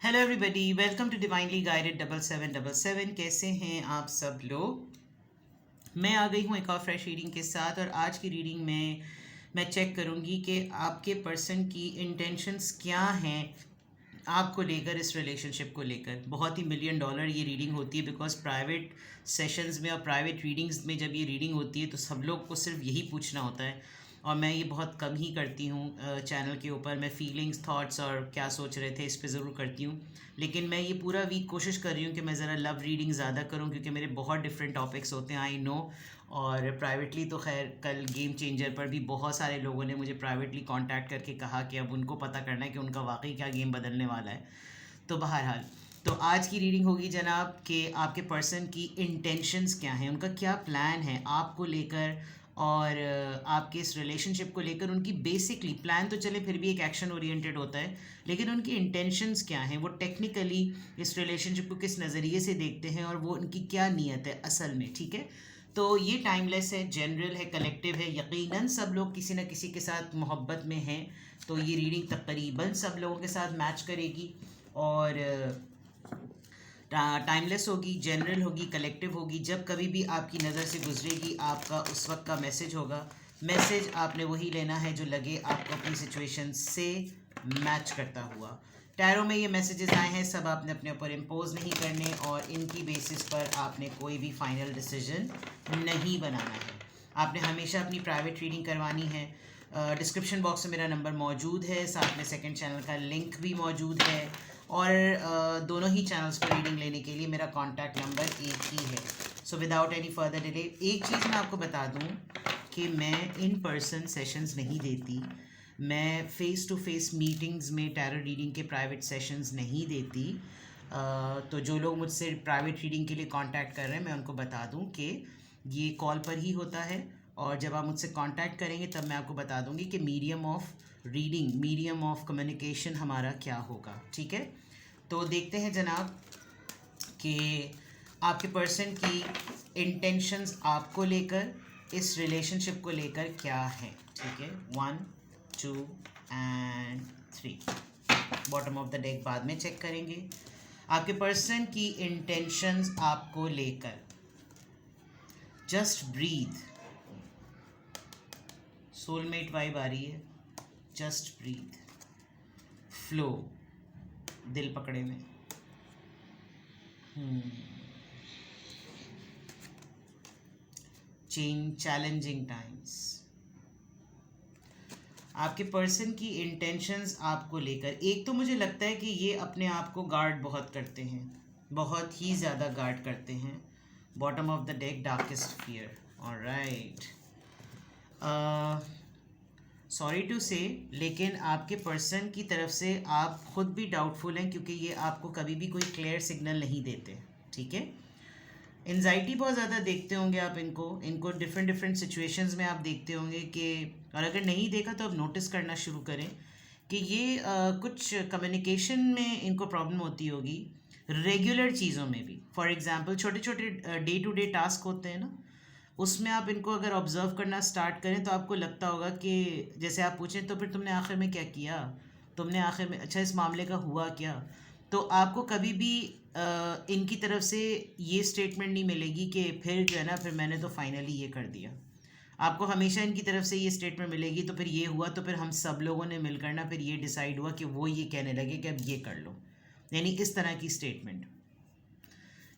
Hello everybody, welcome to divinely guided 7777। कैसे हैं आप सब लोग। मैं आ गई हूँ एक और फ्रेश रीडिंग के साथ। और आज की रीडिंग में मैं चेक करूँगी कि आपके पर्सन की इंटेंशंस क्या हैं आपको लेकर, इस रिलेशनशिप को लेकर। बहुत ही मिलियन डॉलर ये रीडिंग होती है, बिकॉज प्राइवेट सेशंस में और प्राइवेट रीडिंग्स में जब ये रीडिंग होती है तो सब लोग को सिर्फ यही पूछना होता है, और मैं ये बहुत कम ही करती हूँ चैनल के ऊपर। मैं फीलिंग्स, थॉट्स और क्या सोच रहे थे इस पे ज़रूर करती हूँ, लेकिन मैं ये पूरा वीक कोशिश कर रही हूँ कि मैं ज़रा लव रीडिंग ज़्यादा करूँ, क्योंकि मेरे बहुत डिफरेंट टॉपिक्स होते हैं, आई नो। और प्राइवेटली तो खैर कल गेम चेंजर पर भी बहुत सारे लोगों ने मुझे प्राइवेटली कांटेक्ट करके कहा कि अब उनको पता करना है कि उनका वाकई क्या गेम बदलने वाला है। तो बहरहाल, तो आज की रीडिंग होगी जनाब कि आपके पर्सन की इंटेंशंस क्या हैं, उनका क्या प्लान है आपको लेकर, और आपके इस रिलेशनशिप को लेकर उनकी बेसिकली प्लान तो चले फिर भी एक एक्शन ओरिएंटेड होता है, लेकिन उनकी इंटेंशंस क्या हैं, वो टेक्निकली इस रिलेशनशिप को किस नज़रिए से देखते हैं, और वो उनकी क्या नीयत है असल में। ठीक है, तो ये टाइमलेस है, जनरल है, कलेक्टिव है। यकीनन सब लोग किसी न किसी के साथ मोहब्बत में हैं, तो ये रीडिंग तकरीबन सब लोगों के साथ मैच करेगी। और टाइमलेस होगी, जनरल होगी, कलेक्टिव होगी। जब कभी भी आपकी नज़र से गुजरेगी, आपका उस वक्त का मैसेज होगा। मैसेज आपने वही लेना है जो लगे आपको अपनी सिचुएशन से मैच करता हुआ। टैरो में ये मैसेजेस आए हैं, सब आपने अपने ऊपर इम्पोज नहीं करने, और इनकी बेसिस पर आपने कोई भी फाइनल डिसीजन नहीं बनाना है। आपने हमेशा अपनी प्राइवेट रीडिंग करवानी है। डिस्क्रिप्शन बॉक्स में मेरा नंबर मौजूद है, साथ में सेकंड चैनल का लिंक भी मौजूद है, और दोनों ही चैनल्स पर रीडिंग लेने के लिए मेरा कॉन्टैक्ट नंबर एक ही है। So without any further delay, एक चीज़ मैं आपको बता दूं कि मैं इन पर्सन सेशंस नहीं देती, मैं फ़ेस टू फेस मीटिंग्स में टैरो रीडिंग के प्राइवेट सेशंस नहीं देती। तो जो लोग मुझसे प्राइवेट रीडिंग के लिए कांटेक्ट कर रहे हैं, मैं उनको बता दूं कि ये कॉल पर ही होता है, और जब आप मुझसे कांटेक्ट करेंगे तब मैं आपको बता दूंगी कि medium of reading, medium of communication हमारा क्या होगा। ठीक है, तो देखते हैं जनाब कि आपके पर्सन की इंटेंशंस आपको लेकर, इस रिलेशनशिप को लेकर क्या है। ठीक है, 1 2 and 3। Bottom of the deck बाद में चेक करेंगे। आपके पर्सन की इंटेंशंस आपको लेकर, जस्ट ब्रीथ। सोलमेट वाइब आ रही है, जस्ट ब्रीथ, फ्लो, दिल पकड़े में। Change, challenging times. आपके पर्सन की इंटेंशंस आपको लेकर, एक तो मुझे लगता है कि ये अपने आप को गार्ड बहुत करते हैं, बहुत ही ज़्यादा गार्ड करते हैं। Bottom of the deck, darkest fear. Alright, sorry to say, लेकिन आपके पर्सन की तरफ से आप खुद भी डाउटफुल हैं, क्योंकि ये आपको कभी भी कोई क्लियर सिग्नल नहीं देते। ठीक है, एनजाइटी बहुत ज़्यादा देखते होंगे आप इनको डिफरेंट डिफरेंट सिचुएशंस में आप देखते होंगे कि, और अगर नहीं देखा तो आप नोटिस करना शुरू करें कि ये कुछ कम्युनिकेशन में इनको प्रॉब्लम होती होगी, रेगुलर चीज़ों में भी। फॉर एग्जांपल, छोटे छोटे डे टू डे टास्क होते हैं ना, उसमें आप इनको अगर ऑब्जर्व करना स्टार्ट करें तो आपको लगता होगा कि जैसे आप पूछें तो फिर तुमने आखिर में क्या किया, तुमने आखिर में, अच्छा इस मामले का हुआ क्या। तो आपको कभी भी इनकी तरफ से ये स्टेटमेंट नहीं मिलेगी कि फिर जो है ना, फिर मैंने तो फाइनली ये कर दिया। आपको हमेशा इनकी तरफ से ये स्टेटमेंट मिलेगी, तो फिर ये हुआ, तो फिर हम सब लोगों ने मिलकर ना फिर ये डिसाइड हुआ कि वो ये कहने लगे कि अब ये कर लो, यानी इस तरह की स्टेटमेंट।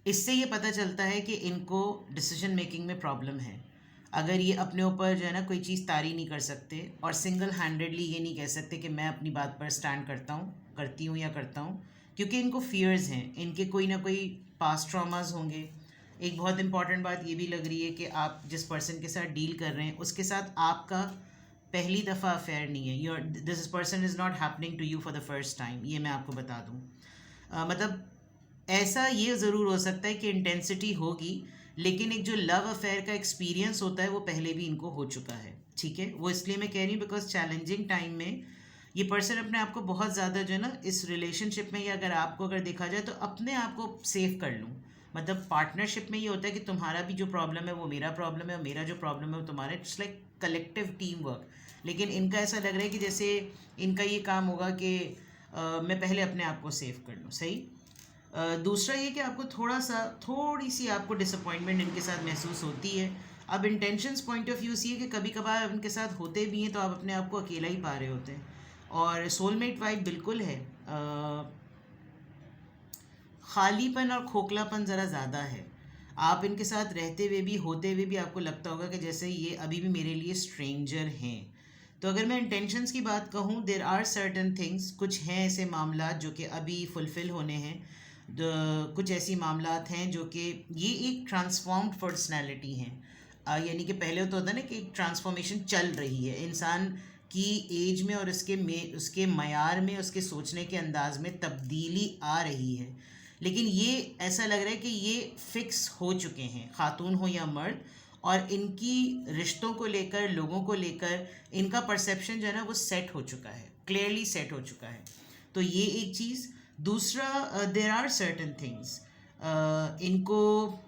इससे ये पता चलता है कि इनको डिसीजन मेकिंग में प्रॉब्लम है। अगर ये अपने ऊपर जो है ना कोई चीज़ तारी नहीं कर सकते, और सिंगल हैंडेडली ये नहीं कह सकते कि मैं अपनी बात पर स्टैंड करता हूँ, करती हूँ या करता हूँ, क्योंकि इनको फियर्स हैं, इनके कोई ना कोई पास्ट ट्रॉमास होंगे। एक बहुत इंपॉर्टेंट बात ये भी लग रही है कि आप जिस पर्सन के साथ डील कर रहे हैं उसके साथ आपका पहली दफ़ा अफेयर नहीं है। Your this person is not happening to you for the first time, ये मैं आपको बता दूँ। मतलब ऐसा ये ज़रूर हो सकता है कि इंटेंसिटी होगी, लेकिन एक जो लव अफेयर का एक्सपीरियंस होता है वो पहले भी इनको हो चुका है। ठीक है, वो इसलिए मैं कह रही हूँ बिकॉज चैलेंजिंग टाइम में ये पर्सन अपने आप को बहुत ज़्यादा जो है ना इस रिलेशनशिप में, या अगर आपको अगर देखा जाए तो अपने आप को सेव कर लूँ। मतलब पार्टनरशिप में ये होता है कि तुम्हारा भी जो प्रॉब्लम है वो मेरा प्रॉब्लम है, और मेरा जो प्रॉब्लम है वो तुम्हारा। It's like collective team work. लेकिन इनका ऐसा लग रहा है कि जैसे इनका ये काम होगा कि मैं पहले अपने आप को सेव कर लूँ, सही। दूसरा ये कि आपको थोड़ी सी आपको डिसअपॉइंटमेंट इनके साथ महसूस होती है। अब इंटेंशंस पॉइंट ऑफ व्यू से ये कि कभी कभार उनके साथ होते भी हैं तो आप अपने आप को अकेला ही पा रहे होते हैं, और सोलमेट वाइब बिल्कुल है। खालीपन और खोखलापन ज़रा ज़्यादा है। आप इनके साथ रहते हुए भी, होते हुए भी आपको लगता होगा कि जैसे ये अभी भी मेरे लिए स्ट्रेंजर हैं। तो अगर मैं इंटेंशंस की बात कहूँ, देर आर सर्टन थिंग्स, कुछ हैं ऐसे मामला जो कि अभी फुलफ़िल होने हैं। कुछ ऐसी मामलात हैं जो कि ये एक ट्रांसफॉर्म्ड पर्सनैलिटी हैं। यानी कि पहले तो होता है ना कि एक ट्रांसफॉर्मेशन चल रही है इंसान की एज में, और उसके मयार में, उसके सोचने के अंदाज में तब्दीली आ रही है। लेकिन ये ऐसा लग रहा है कि ये फिक्स हो चुके हैं, खातून हो या मर्द, और इनकी रिश्तों को लेकर, लोगों को लेकर इनका परसेप्शन जो है ना वो सेट हो चुका है, क्लियरली सेट हो चुका है। तो ये एक चीज़। दूसरा, देर आर सर्टन थिंग्स, इनको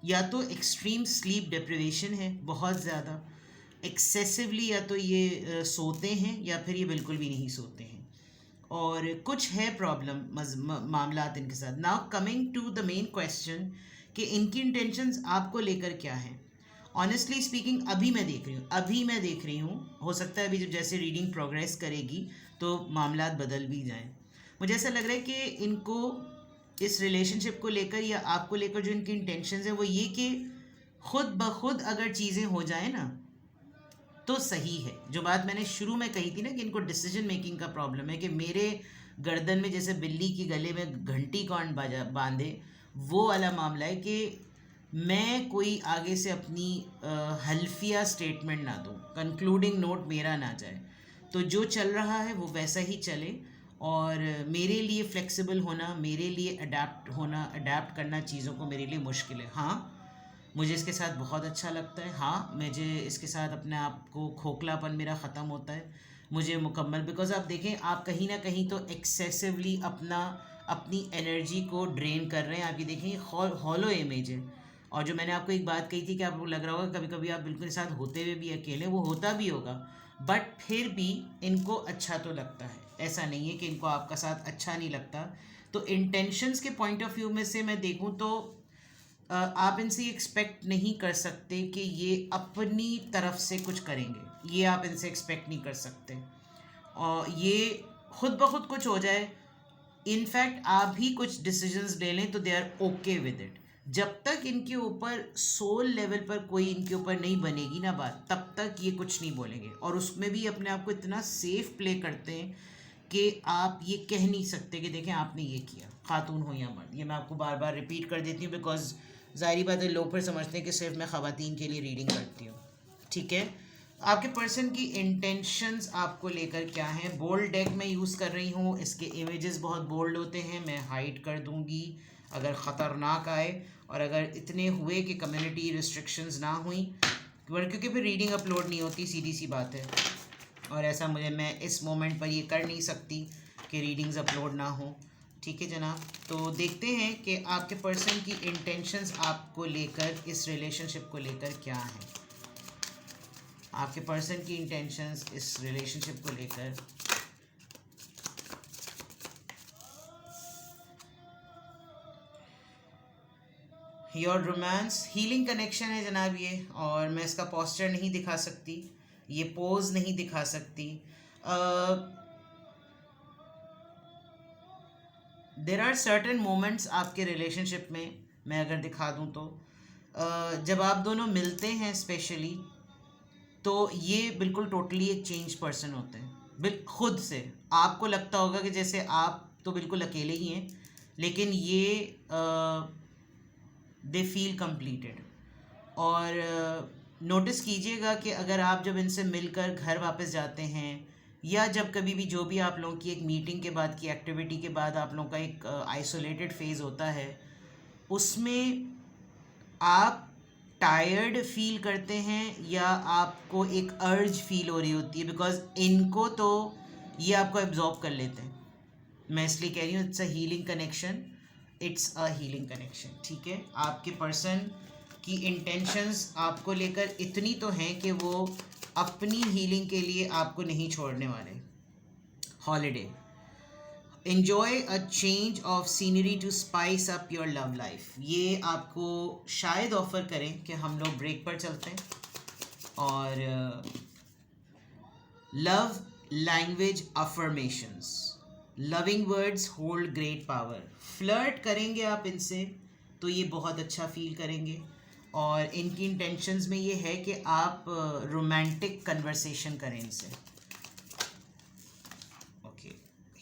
या तो एक्सट्रीम स्लीप डिप्रिवेशन है, बहुत ज़्यादा एक्सेसिवली, या तो ये सोते हैं या फिर ये बिल्कुल भी नहीं सोते हैं, और कुछ है प्रॉब्लम मामलात इनके साथ। Now coming to the main question कि इनकी इंटेंशंस आपको लेकर क्या हैं। ऑनेस्टली स्पीकिंग अभी मैं देख रही हूँ, हो सकता है अभी जब जैसे रीडिंग प्रोग्रेस करेगी तो मामलात बदल भी जाएं। मुझे ऐसा लग रहा है कि इनको इस रिलेशनशिप को लेकर या आपको लेकर जो इनकी इंटेंशंस है वो ये कि खुद ब खुद अगर चीज़ें हो जाए ना तो सही है। जो बात मैंने शुरू में कही थी ना कि इनको डिसीजन मेकिंग का प्रॉब्लम है, कि मेरे गर्दन में जैसे बिल्ली की गले में घंटी कौन बांधे, वो वाला मामला है कि मैं कोई आगे से अपनी हल्फिया स्टेटमेंट ना दूँ, कंक्लूडिंग नोट मेरा ना जाए। तो जो चल रहा है वो वैसा ही चले, और मेरे लिए फ्लेक्सिबल होना, मेरे लिए अडेप्ट करना चीज़ों को मेरे लिए मुश्किल है। हाँ, मुझे इसके साथ बहुत अच्छा लगता है। हाँ, मुझे इसके साथ अपने आप को, खोखलापन मेरा ख़त्म होता है मुझे मुकम्मल। बिकॉज़ आप देखें, आप कहीं ना कहीं तो एक्सेसिवली अपनी एनर्जी को ड्रेन कर रहे हैं। आप ये देखें, हॉलो इमेज है। और जो मैंने आपको एक बात कही थी कि आपको लग रहा होगा कभी कभी आप बिल्कुल साथ होते हुए भी अकेले, वो होता भी होगा, बट फिर भी इनको अच्छा तो लगता है। ऐसा नहीं है कि इनको आपका साथ अच्छा नहीं लगता। तो इंटेंशंस के पॉइंट ऑफ व्यू में से मैं देखूं तो आप इनसे एक्सपेक्ट नहीं कर सकते कि ये अपनी तरफ से कुछ करेंगे, ये आप इनसे एक्सपेक्ट नहीं कर सकते, और ये खुद ब खुद कुछ हो जाए, इनफैक्ट आप भी कुछ डिसीजंस ले लें तो they are okay with it. जब तक इनके ऊपर सोल लेवल पर कोई इनके ऊपर नहीं बनेगी ना बात, तब तक ये कुछ नहीं बोलेंगे, और उसमें भी अपने आप को इतना सेफ प्ले करते हैं कि आप ये कह नहीं सकते कि देखें आपने ये किया, खातून हो या मर्द। ये मैं आपको बार बार रिपीट कर देती हूँ, बिकॉज ज़ाहिर बात है लोग फिर समझते हैं कि सिर्फ मैं ख़वातीन के लिए रीडिंग करती हूँ। ठीक है, आपके पर्सन की इंटेंशंस आपको लेकर क्या हैं। बोल्ड डेक मैं यूज़ कर रही हूँ, इसके इमेजेस बहुत बोल्ड होते हैं, मैं हाइड कर दूँगी अगर ख़तरनाक आए, और अगर इतने हुए कि कम्युनिटी रिस्ट्रिक्शंस ना हुई, क्योंकि फिर रीडिंग अपलोड नहीं होती, सीधी सी बात है। और ऐसा मैं इस मोमेंट पर ये कर नहीं सकती कि रीडिंग्स अपलोड ना हो। ठीक है जनाब, तो देखते हैं कि आपके पर्सन की इंटेंशंस आपको लेकर, इस रिलेशनशिप को लेकर क्या हैं। आपके पर्सन की इंटेंशंस इस रिलेशनशिप को लेकर। योर रोमांस हीलिंग कनेक्शन है जनाब ये, और मैं इसका पोस्टर नहीं दिखा सकती, ये पोज नहीं दिखा सकती। देर आर सर्टन मोमेंट्स आपके रिलेशनशिप में, मैं अगर दिखा दूँ तो जब आप दोनों मिलते हैं स्पेशली, तो ये बिल्कुल टोटली एक चेंज पर्सन होते हैं। खुद से आपको लगता होगा कि जैसे आप तो बिल्कुल अकेले ही हैं, लेकिन ये दे फील कंप्लीटेड। और नोटिस कीजिएगा कि अगर आप जब इनसे मिलकर घर वापस जाते हैं, या जब कभी भी जो भी आप लोगों की एक मीटिंग के बाद की एक्टिविटी के बाद आप लोगों का एक आइसोलेटेड फेज़ होता है, उसमें आप टायर्ड फील करते हैं या आपको एक अर्ज फील हो रही होती है, बिकॉज इनको तो ये आपको एब्जॉर्ब कर लेते हैं। मैं इसलिए कह रही हूँ it's a healing connection, it's a healing connection. ठीक है, आपके पर्सन की इंटेंशंस आपको लेकर इतनी तो हैं कि वो अपनी हीलिंग के लिए आपको नहीं छोड़ने वाले। Holiday, enjoy a change of scenery to spice up your love life. ये आपको शायद ऑफर करें कि हम लोग ब्रेक पर चलते हैं और love language affirmations, loving words hold great power. Flirt करेंगे आप इनसे तो ये बहुत अच्छा फील करेंगे और इनकी इंटेंशंस में ये है कि आप रोमांटिक कन्वर्सेशन करें इनसे.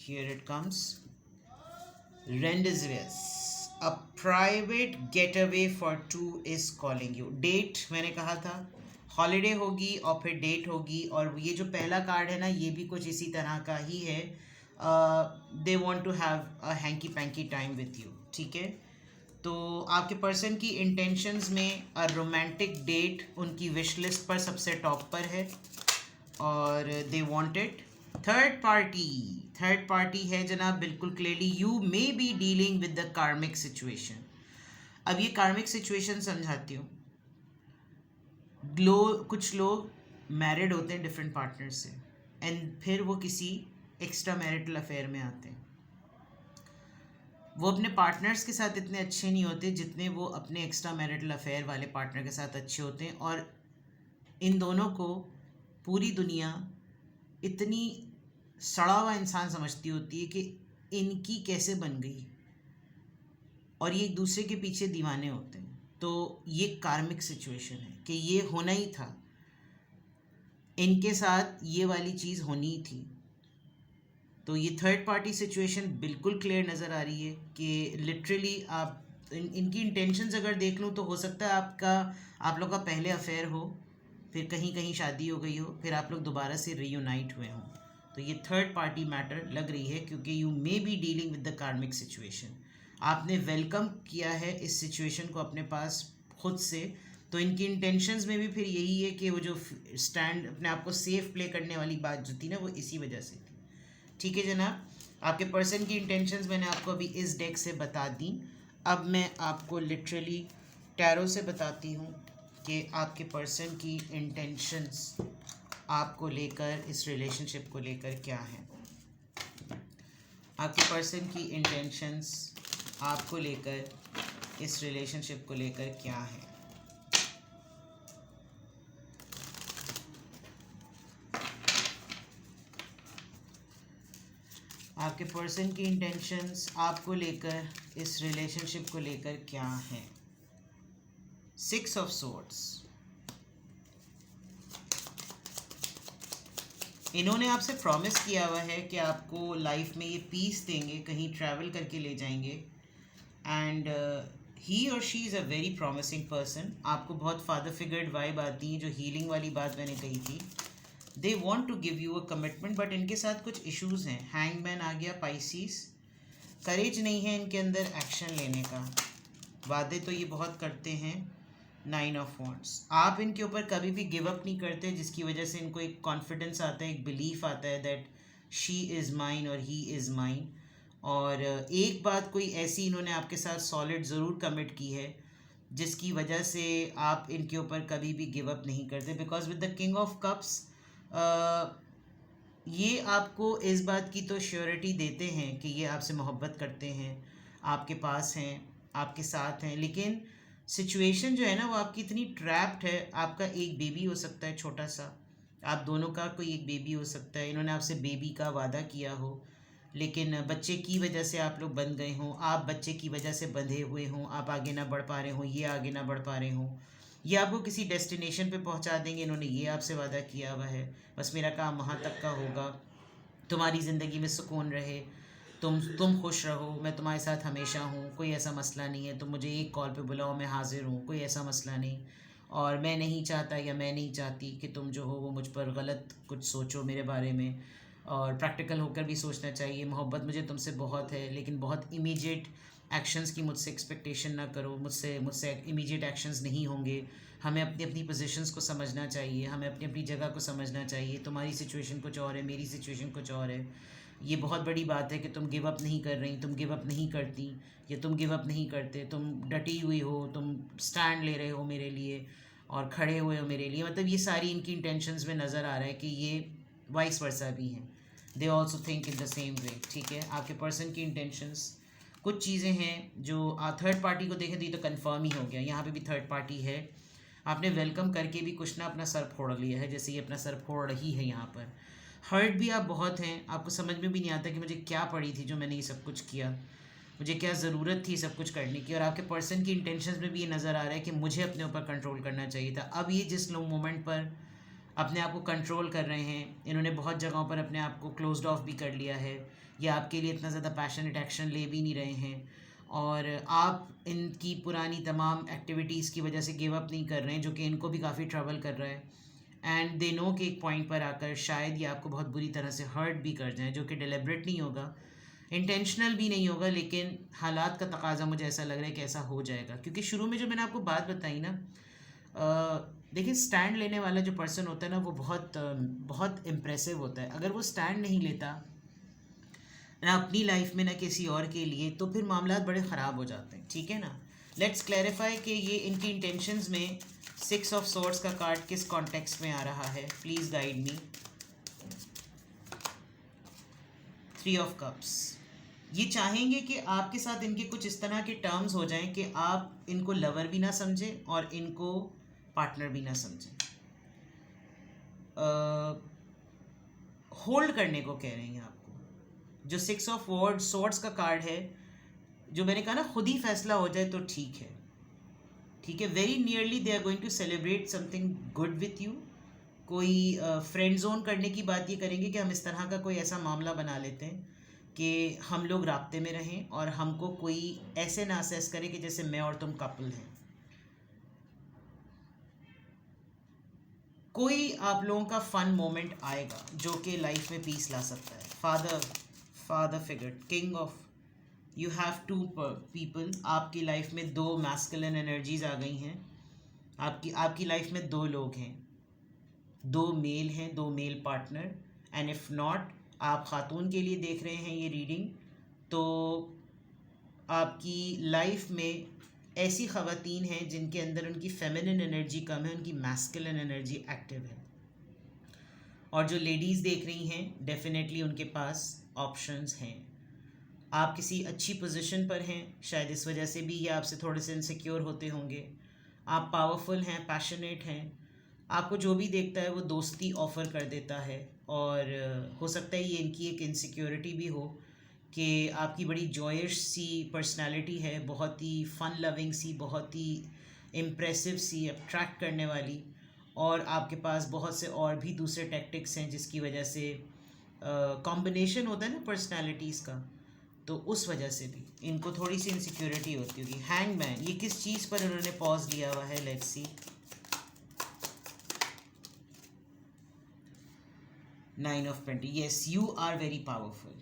Here it comes. Rendezvous. A private getaway for two is calling you. Date मैंने कहा था हॉलीडे होगी और फिर डेट होगी. और ये जो पहला कार्ड है ना, ये भी कुछ इसी तरह का ही है. They want to have a hanky panky time with you. ठीक है, तो आपके पर्सन की इंटेंशंस में अ रोमांटिक डेट उनकी विश लिस्ट पर सबसे टॉप पर है और they want it. Third party है जनाब, बिल्कुल clearly. You may be dealing with the karmic situation. अब ये कार्मिक सिचुएशन समझाती हूँ. कुछ लोग मैरिड होते हैं डिफरेंट पार्टनर से एंड फिर वो किसी एक्स्ट्रा मैरिटल अफेयर में आते हैं. वो अपने पार्टनर्स के साथ इतने अच्छे नहीं होते जितने वो अपने एक्स्ट्रा मैरिटल अफेयर वाले पार्टनर के साथ अच्छे होते हैं. और इन दोनों को पूरी दुनिया इतनी सड़ा हुआ इंसान समझती होती है कि इनकी कैसे बन गई, और ये एक दूसरे के पीछे दीवाने होते हैं. तो ये कार्मिक सिचुएशन है कि ये होना ही था, इनके साथ ये वाली चीज़ होनी ही थी. तो ये थर्ड पार्टी सिचुएशन बिल्कुल क्लियर नज़र आ रही है कि लिटरली आप इनकी इंटेंशंस अगर देख लूँ तो हो सकता है आप लोग का पहले अफेयर हो, फिर कहीं कहीं शादी हो गई हो, फिर आप लोग दोबारा से रीयूनाइट हुए हों. तो ये थर्ड पार्टी मैटर लग रही है क्योंकि you may be dealing with the karmic situation. आपने वेलकम किया है इस सिचुएशन को अपने पास खुद से. तो इनकी इंटेंशंस में भी फिर यही है कि वो जो स्टैंड अपने आप को सेफ प्ले करने वाली बात जो थी ना, वो इसी वजह से थी. ठीक है जनाब, आपके पर्सन की इंटेंशंस मैंने आपको अभी इस डेक से बता दी. अब मैं आपको लिटरली टैरो से बताती हूँ कि आपके पर्सन की इंटेंशंस आपको लेकर, इस रिलेशनशिप को लेकर क्या है. आपके पर्सन की इंटेंशंस आपको लेकर, इस रिलेशनशिप को लेकर क्या है. आपके पर्सन की इंटेंशंस आपको लेकर, इस रिलेशनशिप को लेकर क्या है. 6 ऑफ सोर्ड्स. इन्होंने आपसे प्रॉमिस किया हुआ है कि आपको लाइफ में ये पीस देंगे, कहीं ट्रैवल करके ले जाएंगे. एंड ही और she is a very promising person. आपको बहुत फादर फिगर्ड वाइब आती है, जो हीलिंग वाली बात मैंने कही थी. They want to give you a commitment but इनके साथ कुछ इश्यूज़ हैं. हैंगमैन आ गया, पाइसिस. करेज नहीं है इनके अंदर एक्शन लेने का. वादे तो ये बहुत करते हैं. 9 ऑफ वॉन्ड्स. आप इनके ऊपर कभी भी गिव अप नहीं करते, जिसकी वजह से इनको एक कॉन्फिडेंस आता है, एक बिलीफ आता है दैट शी इज़ माइन और ही इज़ माइन. और एक बात कोई ऐसी इन्होंने आपके साथ सॉलिड ज़रूर कमिट की है जिसकी वजह से आप इनके ऊपर कभी भी गिव अप नहीं करते. Because with the king of cups ये आपको इस बात की तो श्योरिटी देते हैं कि ये आपसे मोहब्बत करते हैं, आपके पास हैं, आपके साथ हैं. लेकिन सिचुएशन जो है ना, वो आपकी इतनी ट्रैप्ड है. आपका एक बेबी हो सकता है छोटा सा, आप दोनों का कोई एक बेबी हो सकता है. इन्होंने आपसे बेबी का वादा किया हो, लेकिन बच्चे की वजह से आप लोग बंध गए हों, आप बच्चे की वजह से बंधे हुए हों, आप आगे ना बढ़ पा रहे हों, ये आगे ना बढ़ पा रहे हों, ये आपको किसी डेस्टिनेशन पे पहुंचा देंगे. इन्होंने ये आपसे वादा किया हुआ है, बस मेरा काम वहाँ तक का होगा, तुम्हारी ज़िंदगी में सुकून रहे, तुम खुश रहो, मैं तुम्हारे साथ हमेशा हूँ, कोई ऐसा मसला नहीं है, तुम मुझे एक कॉल पे बुलाओ, मैं हाज़िर हूँ, कोई ऐसा मसला नहीं. और मैं नहीं चाहता या मैं नहीं चाहती कि तुम जो हो वो मुझ पर गलत कुछ सोचो मेरे बारे में. और प्रैक्टिकल होकर भी सोचना चाहिए. मोहब्बत मुझे तुमसे बहुत है, लेकिन बहुत इमीडिएट एक्शंस की मुझसे एक्सपेक्टेशन ना करो. मुझसे इमीडिएट एक्शंस नहीं होंगे. हमें अपनी अपनी पोजीशंस को समझना चाहिए, हमें अपनी अपनी जगह को समझना चाहिए. तुम्हारी सिचुएशन कुछ और है, मेरी सिचुएशन कुछ और है. ये बहुत बड़ी बात है कि तुम गिव अप नहीं कर रही, तुम गिव अप नहीं करती, या तुम गिव अप नहीं करते, तुम डटी हुई हो, तुम स्टैंड ले रहे हो मेरे लिए और खड़े हुए हो मेरे लिए. मतलब ये सारी इनकी इंटेंशंस में नज़र आ रहा है कि ये वाइस वर्सा भी हैं. They also think in the same way, ठीक है। आपके पर्सन की इंटेंशंस, कुछ चीज़ें हैं जो थर्ड पार्टी को देखें तो ये तो कंफर्म ही हो गया, यहाँ पे भी थर्ड पार्टी है। आपने वेलकम करके भी कुछ ना अपना सर फोड़ लिया है, जैसे ये अपना सर फोड़ रही है यहाँ पर। हर्ट भी आप बहुत हैं, आपको समझ में भी नहीं आता कि मुझे क्या पड़ी थी जो मैंने ये सब कुछ किया, मुझे क्या ज़रूरत थी सब कुछ करने की। और आपके पर्सन की इंटेंशंस में भी ये नज़र आ रहा है कि मुझे अपने ऊपर कंट्रोल करना चाहिए था। अब ये जिस लोग मोमेंट पर अपने आप को कंट्रोल कर रहे हैं, इन्होंने बहुत जगहों पर अपने आप को क्लोज्ड ऑफ भी कर लिया है, या आपके लिए इतना ज़्यादा पैशनेट एक्शन ले भी नहीं रहे हैं, और आप इनकी पुरानी तमाम एक्टिविटीज़ की वजह से गिव अप नहीं कर रहे हैं, जो कि इनको भी काफ़ी ट्रबल कर रहा है। एंड दे नो कि एक पॉइंट पर आकर शायद ये आपको बहुत बुरी तरह से हर्ट भी कर जाएं, जो कि डिलिबरेट नहीं होगा, इंटेंशनल भी नहीं होगा, लेकिन हालात का तकाजा मुझे ऐसा लग रहा है कि ऐसा हो जाएगा। क्योंकि शुरू में जो मैंने आपको बात बताई ना, देखिए स्टैंड लेने वाला जो पर्सन होता है ना, वो बहुत इम्प्रेसिव होता है। अगर वो स्टैंड नहीं लेता ना अपनी लाइफ में ना किसी और के लिए, तो फिर मामला बड़े ख़राब हो जाते हैं, ठीक है ना। लेट्स क्लैरिफाई कि ये इनकी इंटेंशंस में 6 ऑफ सोर्ड्स का कार्ड किस कॉन्टेक्स्ट में आ रहा है, please guide me. 3 of cups, ये चाहेंगे कि आपके साथ इनके कुछ इस तरह के टर्म्स हो जाएं कि आप इनको लवर भी ना समझें और इनको पार्टनर भी ना समझें। होल्ड करने को कह रहे हैं आपको। जो 6 ऑफ सोर्ड्स का कार्ड है, जो मैंने कहा ना खुद ही फैसला हो जाए तो ठीक है, ठीक है। Very nearly they are going to celebrate something good with you. कोई फ्रेंड जोन करने की बात ये करेंगे कि हम इस तरह का कोई ऐसा मामला बना लेते हैं कि हम लोग राब्ते में रहें और हमको कोई ऐसे ना असेस करे कि जैसे मैं और तुम कपल हैं। कोई आप लोगों का फन मोमेंट आएगा जो कि लाइफ में पीस ला सकता है। Father figure, king of, you have 2 people. आपकी लाइफ में 2 मैस्कुलिन एनर्जीज आ गई हैं। आपकी लाइफ में 2 लोग हैं, 2 मेल हैं, 2 male partner. And if not, आप ख़ातून के लिए देख रहे हैं ये रीडिंग, तो आपकी लाइफ में ऐसी ख़वातीन हैं जिनके अंदर उनकी फेमिनिन एनर्जी कम है, उनकी मैस्कुलिन एनर्जी एक्टिव है। और जो लेडीज़ देख रही हैं, डेफिनेटली उनके पास ऑप्शंस हैं। आप किसी अच्छी पोजीशन पर हैं, शायद इस वजह से भी ये आपसे थोड़े से इनसिक्योर होते होंगे। आप पावरफुल हैं, पैशनेट हैं, आपको जो भी देखता है वो दोस्ती ऑफ़र कर देता है। और हो सकता है ये इनकी एक इनसिक्योरिटी भी हो कि आपकी बड़ी जॉयश सी पर्सनालिटी है, बहुत ही फ़न लविंग सी, बहुत ही इम्प्रेसिव सी, अट्रैक्ट करने वाली, और आपके पास बहुत से और भी दूसरे टैक्टिक्स हैं जिसकी वजह से कॉम्बिनेशन होता है ना पर्सनालिटीज़ का, तो उस वजह से भी इनको थोड़ी सी इनसिक्योरिटी होती होगी। हैंगमैन, ये किस चीज़ पर उन्होंने पॉज लिया हुआ है, लेट्स सी। 9 ऑफ पेंटी, yes you are very powerful.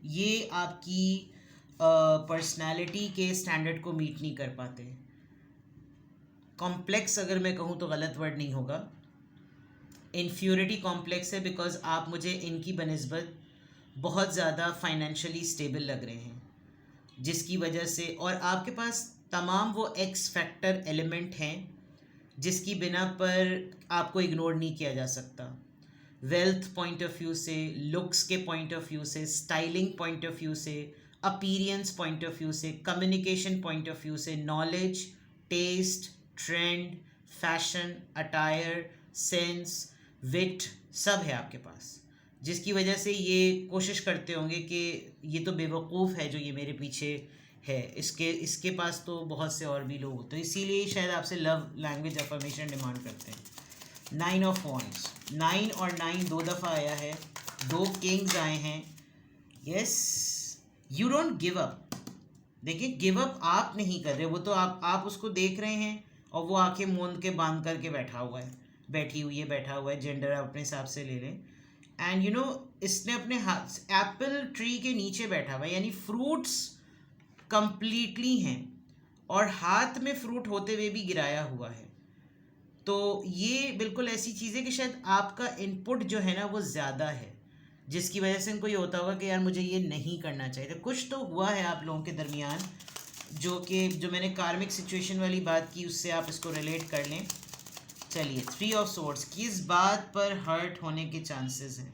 ये आपकी पर्सनालिटी के स्टैंडर्ड को मीट नहीं कर पाते। कॉम्प्लेक्स अगर मैं कहूँ तो गलत वर्ड नहीं होगा, इन्फ्यूरिटी कॉम्प्लेक्स है, बिकॉज आप मुझे इनकी बनिस्बत बहुत ज़्यादा फाइनेंशियली स्टेबल लग रहे हैं, जिसकी वजह से, और आपके पास तमाम वो एक्स फैक्टर एलिमेंट हैं जिसकी बिना पर आपको इग्नोर नहीं किया जा सकता। वेल्थ पॉइंट ऑफ व्यू से, लुक्स के पॉइंट ऑफ व्यू से, स्टाइलिंग पॉइंट ऑफ व्यू से, अपीरियंस पॉइंट ऑफ व्यू से, कम्युनिकेशन पॉइंट ऑफ व्यू से, knowledge, test, trend, fashion, attire, sense, wit, सब है आपके पास, जिसकी वजह से ये कोशिश करते होंगे कि ये तो बेवकूफ़ है जो ये मेरे पीछे है, इसके पास तो बहुत से और भी लोग होते हैं, इसीलिए शायद आपसे लव लैंग्वेज अफर्मेशन डिमांड करते हैं। 9 ऑफ वॉन्ड्स, 9 और 9 2 दफ़ा आया है, 2 किंग्स आए हैं। Yes, you don't give up. देखिए गिव अप आप नहीं कर रहे, वो तो आप उसको देख रहे हैं और वो आंखें मूंद के बांध करके बैठा हुआ है, बैठी हुई है, बैठा हुआ है, जेंडर आप अपने हिसाब से ले लें। एंड यू नो, इसने अपने हाथ एप्पल ट्री के नीचे बैठा हुआ है, यानी फ्रूट्स कंप्लीटली हैं और हाथ में फ्रूट होते हुए भी गिराया हुआ है। तो ये बिल्कुल ऐसी चीज़ है कि शायद आपका इनपुट जो है ना वो ज़्यादा है, जिसकी वजह से इनको ये होता होगा कि यार मुझे ये नहीं करना चाहिए। कुछ तो हुआ है आप लोगों के दरमियान, जो मैंने कार्मिक सिचुएशन वाली बात की उससे आप इसको रिलेट कर लें। चलिए 3 ऑफ सोर्ड्स, किस बात पर हर्ट होने के चांसेस हैं?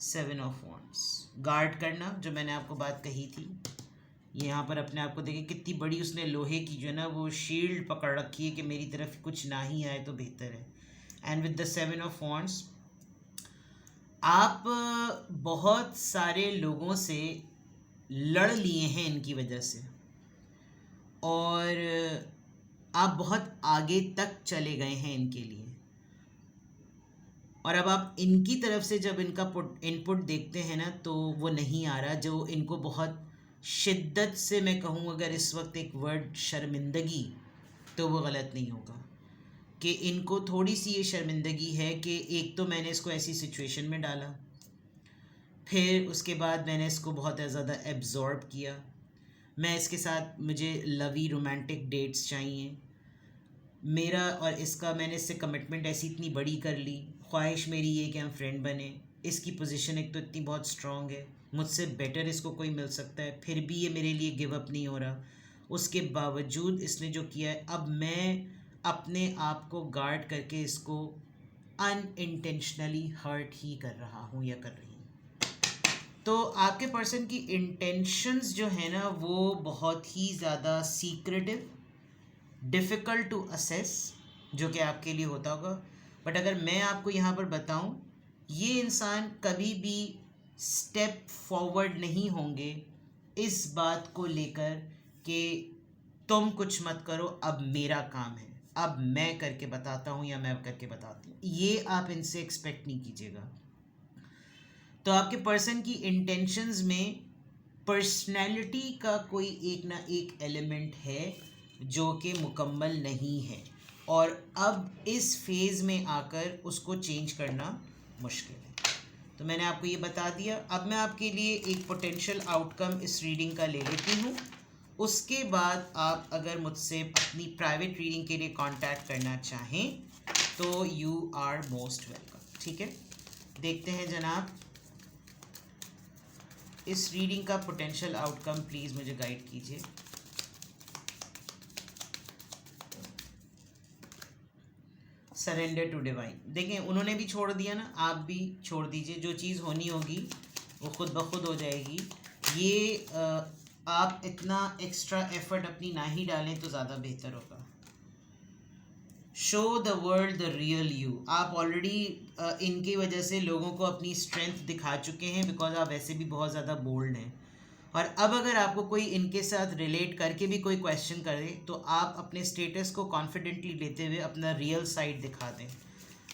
7 ऑफ वॉन्ड्स, गार्ड करना, जो मैंने आपको बात कही थी। यहाँ पर अपने आप को देखिए कितनी बड़ी उसने लोहे की जो है ना वो शील्ड पकड़ रखी है कि मेरी तरफ कुछ ना ही आए तो बेहतर है। And with the 7 of wands आप बहुत सारे लोगों से लड़ लिए हैं इनकी वजह से, और आप बहुत आगे तक चले गए हैं इनके लिए, और अब आप इनकी तरफ से जब इनका इनपुट देखते हैं ना तो वो नहीं आ रहा, जो इनको बहुत शिद्दत से, मैं कहूँ अगर इस वक्त एक वर्ड शर्मिंदगी, तो वो गलत नहीं होगा, कि इनको थोड़ी सी ये शर्मिंदगी है कि एक तो मैंने इसको ऐसी सिचुएशन में डाला, फिर उसके बाद मैंने इसको बहुत ज़्यादा एब्जॉर्ब किया, मैं इसके साथ, मुझे लवी रोमांटिक डेट्स चाहिए, मेरा और इसका, मैंने इससे कमिटमेंट ऐसी इतनी बड़ी कर ली, ख्वाहिश मेरी ये कि हम फ्रेंड बने, इसकी पोजीशन एक तो इतनी बहुत स्ट्रॉन्ग है, मुझसे बेटर इसको कोई मिल सकता है, फिर भी ये मेरे लिए गिव अप नहीं हो रहा, उसके बावजूद इसने जो किया है, अब मैं अपने आप को गार्ड करके इसको अनइंटेंशनली हर्ट ही कर रहा हूँ या कर रही हूँ। तो आपके पर्सन की इंटेंशंस जो है ना वो बहुत ही ज़्यादा सीक्रेटिव, डिफ़िकल्ट टू असेस, जो कि आपके लिए होता होगा, बट अगर मैं आपको यहाँ पर बताऊँ, ये इंसान कभी भी स्टेप फॉरवर्ड नहीं होंगे इस बात को लेकर कि तुम कुछ मत करो, अब मेरा काम है, अब मैं करके बताता हूँ या मैं करके बताती हूँ, ये आप इनसे एक्सपेक्ट नहीं कीजिएगा। तो आपके पर्सन की इंटेंशंस में पर्सनैलिटी का कोई एक ना एक एलिमेंट है जो कि मुकम्मल नहीं है, और अब इस फेज़ में आकर उसको चेंज करना मुश्किल है। तो मैंने आपको ये बता दिया। अब मैं आपके लिए एक पोटेंशियल आउटकम इस रीडिंग का ले लेती हूँ, उसके बाद आप अगर मुझसे अपनी प्राइवेट रीडिंग के लिए कांटेक्ट करना चाहें तो यू आर मोस्ट वेलकम। ठीक है, देखते हैं जनाब, इस रीडिंग का पोटेंशियल आउटकम प्लीज़ मुझे गाइड कीजिए। Surrender to divine. देखें, उन्होंने भी छोड़ दिया ना, आप भी छोड़ दीजिए, जो चीज़ होनी होगी वो खुद ब खुद हो जाएगी। ये आप इतना एक्स्ट्रा एफर्ट अपनी ना ही डालें तो ज़्यादा बेहतर होगा। Show the world the real you. आप ऑलरेडी इनकी वजह से लोगों को अपनी स्ट्रेंथ दिखा चुके हैं, बिकॉज आप वैसे भी बहुत ज़्यादा बोल्ड हैं, और अब अगर आपको कोई इनके साथ रिलेट करके भी कोई क्वेश्चन करे तो आप अपने स्टेटस को कॉन्फिडेंटली लेते हुए अपना रियल साइड दिखा दें।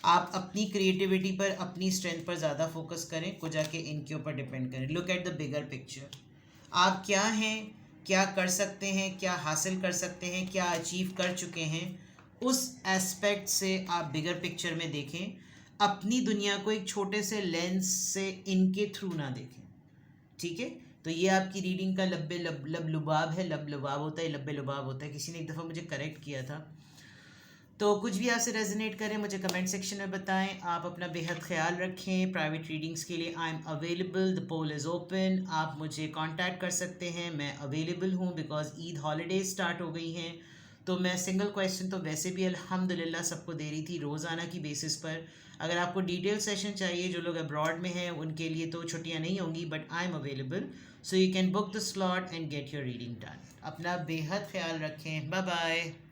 आप अपनी क्रिएटिविटी पर, अपनी स्ट्रेंथ पर ज़्यादा फोकस करें, को जाके इनके ऊपर डिपेंड करें। Look at the bigger picture, आप क्या हैं, क्या कर सकते हैं, क्या हासिल कर सकते हैं, क्या अचीव कर चुके हैं, उस एस्पेक्ट से आप बिगर पिक्चर में देखें। अपनी दुनिया को एक छोटे से लेंस से इनके थ्रू ना देखें। ठीक है, तो ये आपकी रीडिंग का लब लुबाब है, लब लुबाब होता है, लब्बे लुबाब होता है, किसी ने एक दफ़ा मुझे करेक्ट किया था। तो कुछ भी आपसे रेजोनेट करें मुझे कमेंट सेक्शन में बताएं। आप अपना बेहद ख्याल रखें। प्राइवेट रीडिंग्स के लिए I am available, the poll is open, आप मुझे कांटेक्ट कर सकते हैं, मैं अवेलेबल हूँ, बिकॉज ईद हॉलीडेज स्टार्ट हो गई हैं, तो मैं सिंगल क्वेश्चन तो वैसे भी अल्हम्दुलिल्लाह सबको दे रही थी रोज़ाना की बेसिस पर। अगर आपको डिटेल सेशन चाहिए, जो लोग अब्रॉड में हैं उनके लिए तो छुट्टियां नहीं होंगी, but I am available, so you can book the slot and get your reading done. अपना बेहद ख्याल रखें, बाय बाय।